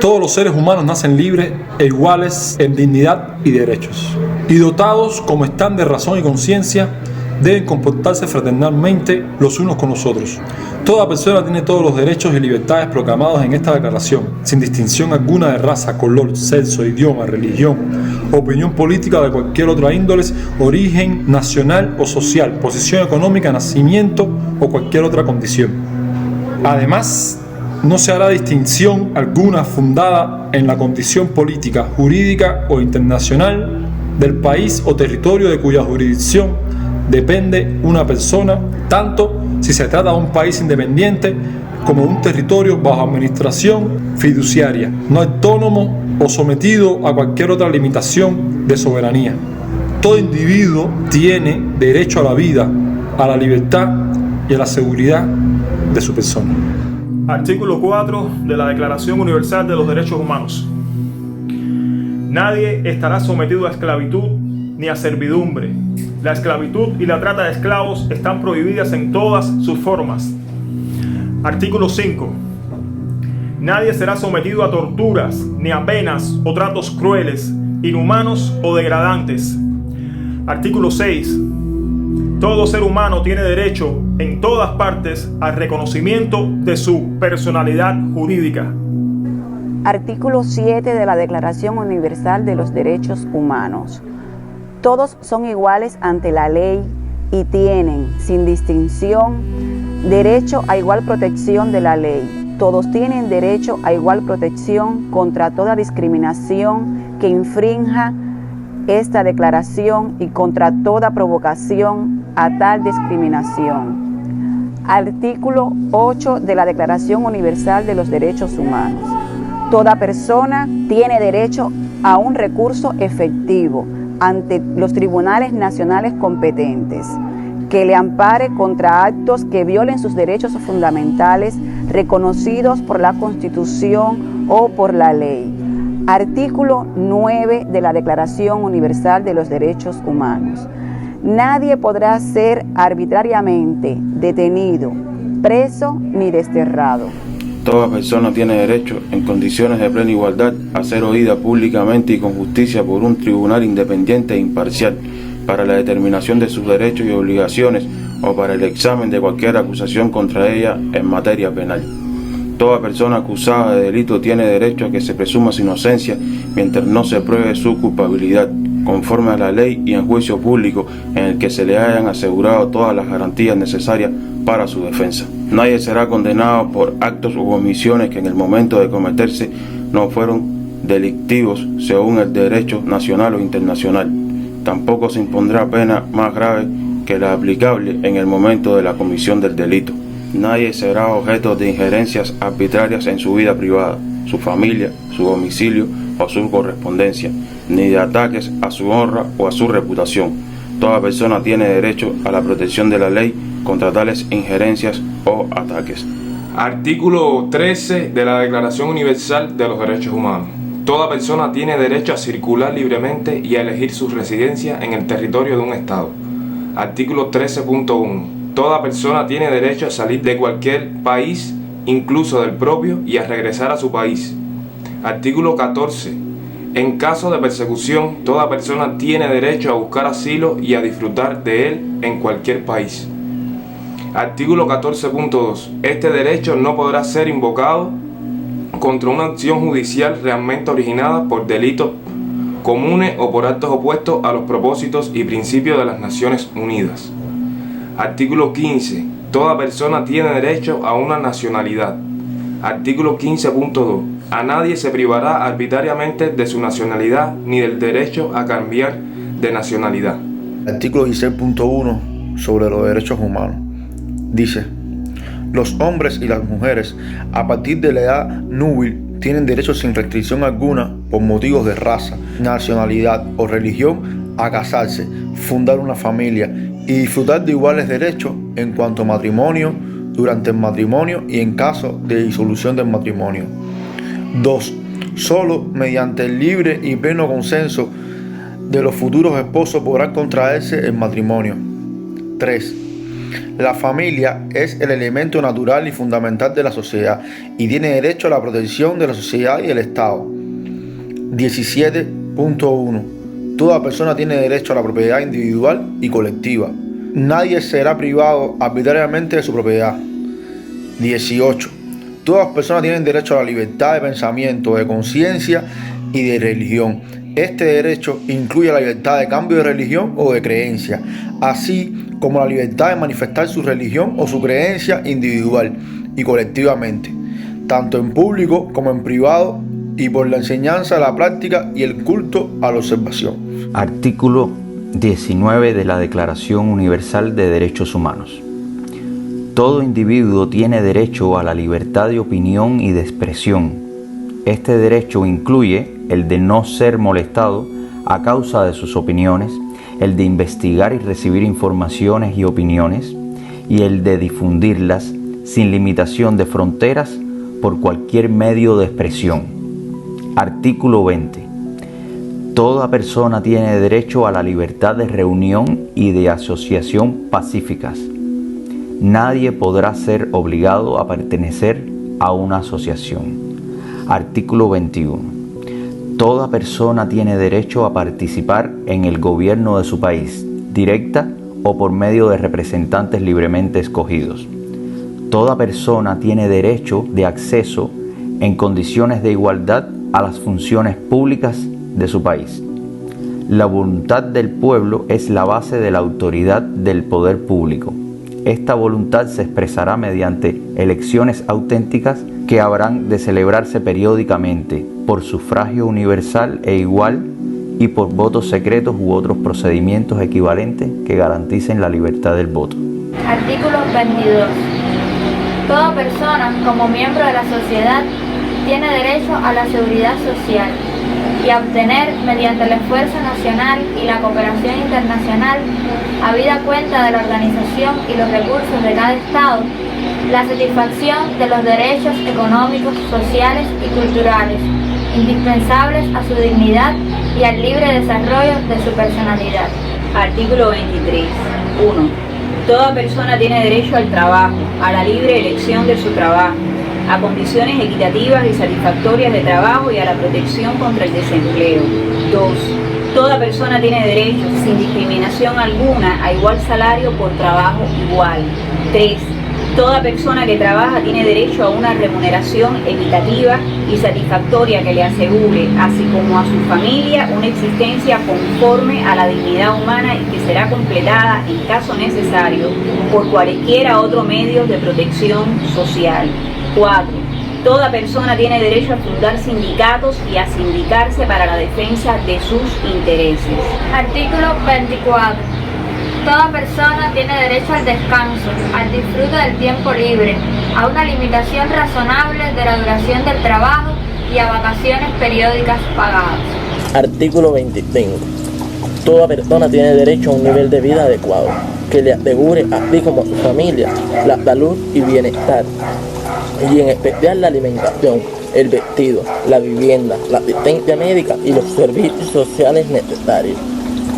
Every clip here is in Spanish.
Todos los seres humanos nacen libres e iguales en dignidad y derechos, y dotados como están de razón y conciencia, deben comportarse fraternalmente los unos con los otros. Toda persona tiene todos los derechos y libertades proclamados en esta declaración, sin distinción alguna de raza, color, sexo, idioma, religión, opinión política o de cualquier otra índole, origen nacional o social, posición económica, nacimiento o cualquier otra condición. Además, no se hará distinción alguna fundada en la condición política, jurídica o internacional del país o territorio de cuya jurisdicción depende una persona, tanto si se trata de un país independiente como un territorio bajo administración fiduciaria, no autónomo o sometido a cualquier otra limitación de soberanía. Todo individuo tiene derecho a la vida, a la libertad y a la seguridad de su persona. Artículo 4 de la Declaración Universal de los Derechos Humanos. Nadie estará sometido a esclavitud ni a servidumbre. La esclavitud y la trata de esclavos están prohibidas en todas sus formas. Artículo 5. Nadie será sometido a torturas, ni a penas o tratos crueles, inhumanos o degradantes. Artículo 6. Todo ser humano tiene derecho en todas partes al reconocimiento de su personalidad jurídica. Artículo 7 de la Declaración Universal de los Derechos Humanos. Todos son iguales ante la ley y tienen, sin distinción, derecho a igual protección de la ley. Todos tienen derecho a igual protección contra toda discriminación que infrinja esta declaración y contra toda provocación a tal discriminación. Artículo 8 de la Declaración Universal de los Derechos Humanos. Toda persona tiene derecho a un recurso efectivo ante los tribunales nacionales competentes, que le ampare contra actos que violen sus derechos fundamentales reconocidos por la Constitución o por la ley. Artículo 9 de la Declaración Universal de los Derechos Humanos. Nadie podrá ser arbitrariamente detenido, preso ni desterrado. Toda persona tiene derecho, en condiciones de plena igualdad, a ser oída públicamente y con justicia por un tribunal independiente e imparcial para la determinación de sus derechos y obligaciones o para el examen de cualquier acusación contra ella en materia penal. Toda persona acusada de delito tiene derecho a que se presuma su inocencia mientras no se pruebe su culpabilidad, conforme a la ley y en juicio público en el que se le hayan asegurado todas las garantías necesarias para su defensa. Nadie será condenado por actos u omisiones que en el momento de cometerse no fueron delictivos según el derecho nacional o internacional. Tampoco se impondrá pena más grave que la aplicable en el momento de la comisión del delito. Nadie será objeto de injerencias arbitrarias en su vida privada, su familia, su domicilio o su correspondencia, ni de ataques a su honra o a su reputación. Toda persona tiene derecho a la protección de la ley contra tales injerencias o ataques. Artículo 13 de la Declaración Universal de los Derechos Humanos. Toda persona tiene derecho a circular libremente y a elegir su residencia en el territorio de un Estado. Artículo 13.1. Toda persona tiene derecho a salir de cualquier país, incluso del propio, y a regresar a su país. Artículo 14. En caso de persecución, toda persona tiene derecho a buscar asilo y a disfrutar de él en cualquier país. Artículo 14.2. Este derecho no podrá ser invocado contra una acción judicial realmente originada por delitos comunes o por actos opuestos a los propósitos y principios de las Naciones Unidas. Artículo 15. Toda persona tiene derecho a una nacionalidad. Artículo 15.2. A nadie se privará arbitrariamente de su nacionalidad ni del derecho a cambiar de nacionalidad. Artículo 16.1 sobre los derechos humanos. Dice: los hombres y las mujeres a partir de la edad núbil tienen derecho sin restricción alguna por motivos de raza, nacionalidad o religión a casarse, fundar una familia y disfrutar de iguales derechos en cuanto a matrimonio, durante el matrimonio y en caso de disolución del matrimonio. 2. Solo mediante el libre y pleno consenso de los futuros esposos podrán contraerse el matrimonio. 3. La familia es el elemento natural y fundamental de la sociedad y tiene derecho a la protección de la sociedad y del Estado. 17.1. Toda persona tiene derecho a la propiedad individual y colectiva. Nadie será privado arbitrariamente de su propiedad. 18. Todas las personas tienen derecho a la libertad de pensamiento, de conciencia y de religión. Este derecho incluye la libertad de cambio de religión o de creencia, así como la libertad de manifestar su religión o su creencia individual y colectivamente, tanto en público como en privado, y por la enseñanza, la práctica y el culto a la observación. Artículo 19 de la Declaración Universal de Derechos Humanos. Todo individuo tiene derecho a la libertad de opinión y de expresión. Este derecho incluye el de no ser molestado a causa de sus opiniones, el de investigar y recibir informaciones y opiniones, y el de difundirlas sin limitación de fronteras por cualquier medio de expresión. Artículo 20. Toda persona tiene derecho a la libertad de reunión y de asociación pacíficas. Nadie podrá ser obligado a pertenecer a una asociación. Artículo 21. Toda persona tiene derecho a participar en el gobierno de su país, directa o por medio de representantes libremente escogidos. Toda persona tiene derecho de acceso en condiciones de igualdad a las funciones públicas de su país. La voluntad del pueblo es la base de la autoridad del poder público. Esta voluntad se expresará mediante elecciones auténticas que habrán de celebrarse periódicamente por sufragio universal e igual y por votos secretos u otros procedimientos equivalentes que garanticen la libertad del voto. Artículo 22. Toda persona, como miembro de la sociedad, tiene derecho a la seguridad social y a obtener, mediante el esfuerzo nacional y la cooperación internacional, habida cuenta de la organización y los recursos de cada Estado, la satisfacción de los derechos económicos, sociales y culturales, indispensables a su dignidad y al libre desarrollo de su personalidad. Artículo 23. 1. Toda persona tiene derecho al trabajo, a la libre elección de su trabajo, a condiciones equitativas y satisfactorias de trabajo y a la protección contra el desempleo. 2. Toda persona tiene derecho, sin discriminación alguna, a igual salario por trabajo igual. 3. Toda persona que trabaja tiene derecho a una remuneración equitativa y satisfactoria que le asegure, así como a su familia, una existencia conforme a la dignidad humana y que será completada, en caso necesario, por cualquiera otro medio de protección social. 4. Toda persona tiene derecho a fundar sindicatos y a sindicarse para la defensa de sus intereses. Artículo 24. Toda persona tiene derecho al descanso, al disfrute del tiempo libre, a una limitación razonable de la duración del trabajo y a vacaciones periódicas pagadas. Artículo 25. Toda persona tiene derecho a un nivel de vida adecuado, que le asegure, así como a su familia, la salud y bienestar, y en especial la alimentación, el vestido, la vivienda, la asistencia médica y los servicios sociales necesarios.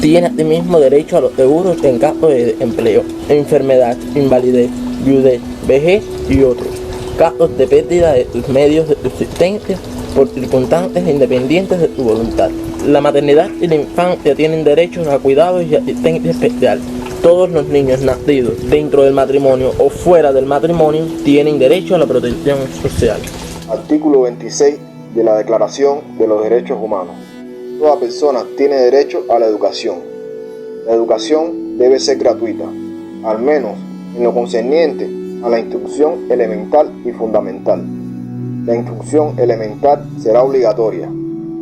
Tiene asimismo derecho a los seguros en caso de desempleo, enfermedad, invalidez, viudez, vejez y otros casos de pérdida de sus medios de subsistencia por circunstancias independientes de su voluntad. La maternidad y la infancia tienen derechos a cuidados y asistencia especial. Todos los niños nacidos dentro del matrimonio o fuera del matrimonio tienen derecho a la protección social. Artículo 26 de la Declaración de los Derechos Humanos. Toda persona tiene derecho a la educación. La educación debe ser gratuita, al menos en lo concerniente a la instrucción elemental y fundamental. La instrucción elemental será obligatoria.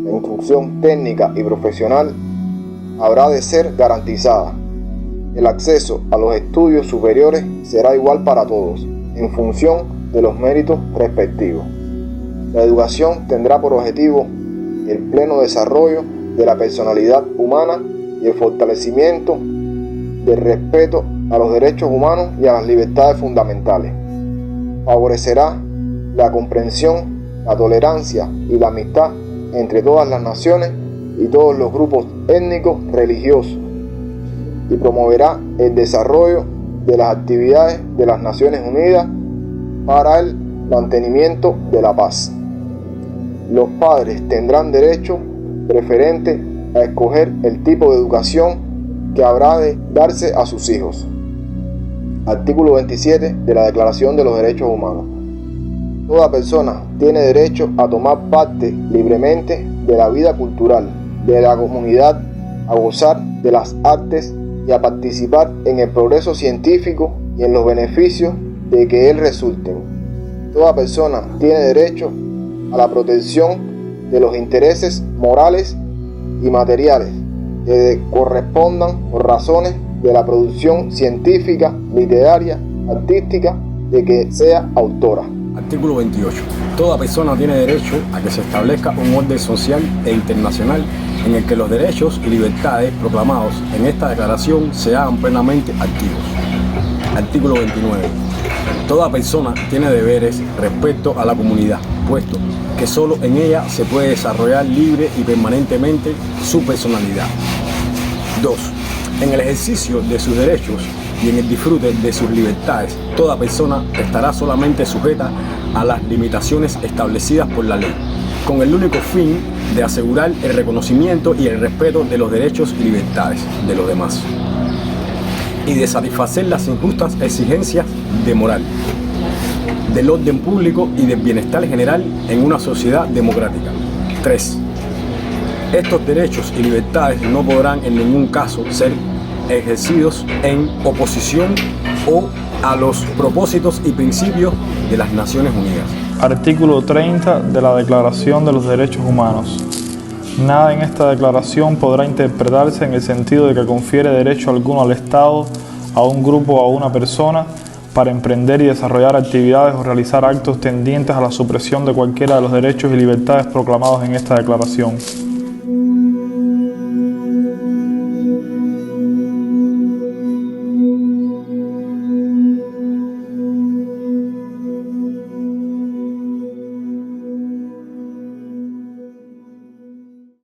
La instrucción técnica y profesional habrá de ser garantizada. El acceso a los estudios superiores será igual para todos, en función de los méritos respectivos. La educación tendrá por objetivo el pleno desarrollo de la personalidad humana y el fortalecimiento del respeto a los derechos humanos y a las libertades fundamentales. Favorecerá la comprensión, la tolerancia y la amistad entre todas las naciones y todos los grupos étnicos religiosos y promoverá el desarrollo de las actividades de las Naciones Unidas para el mantenimiento de la paz. Los padres tendrán derecho preferente a escoger el tipo de educación que habrá de darse a sus hijos. Artículo 27 de la Declaración de los Derechos Humanos. Toda persona tiene derecho a tomar parte libremente de la vida cultural de la comunidad, a gozar de las artes y a participar en el progreso científico y en los beneficios de que él resulten. Toda persona tiene derecho a la protección de los intereses morales y materiales que correspondan por razones de la producción científica, literaria, artística de que sea autora. Artículo 28. Toda persona tiene derecho a que se establezca un orden social e internacional en el que los derechos y libertades proclamados en esta declaración se hagan plenamente activos. Artículo 29. Toda persona tiene deberes respecto a la comunidad, puesto que solo en ella se puede desarrollar libre y permanentemente su personalidad. 2. En el ejercicio de sus derechos y en el disfrute de sus libertades, toda persona estará solamente sujeta a las limitaciones establecidas por la ley, con el único fin de asegurar el reconocimiento y el respeto de los derechos y libertades de los demás, y de satisfacer las injustas exigencias de moral, del orden público y del bienestar general en una sociedad democrática. 3. Estos derechos y libertades no podrán en ningún caso ser ejercidos en oposición o a los propósitos y principios de las Naciones Unidas. Artículo 30 de la Declaración de los Derechos Humanos. Nada en esta declaración podrá interpretarse en el sentido de que confiere derecho alguno al Estado, a un grupo o a una persona para emprender y desarrollar actividades o realizar actos tendientes a la supresión de cualquiera de los derechos y libertades proclamados en esta declaración.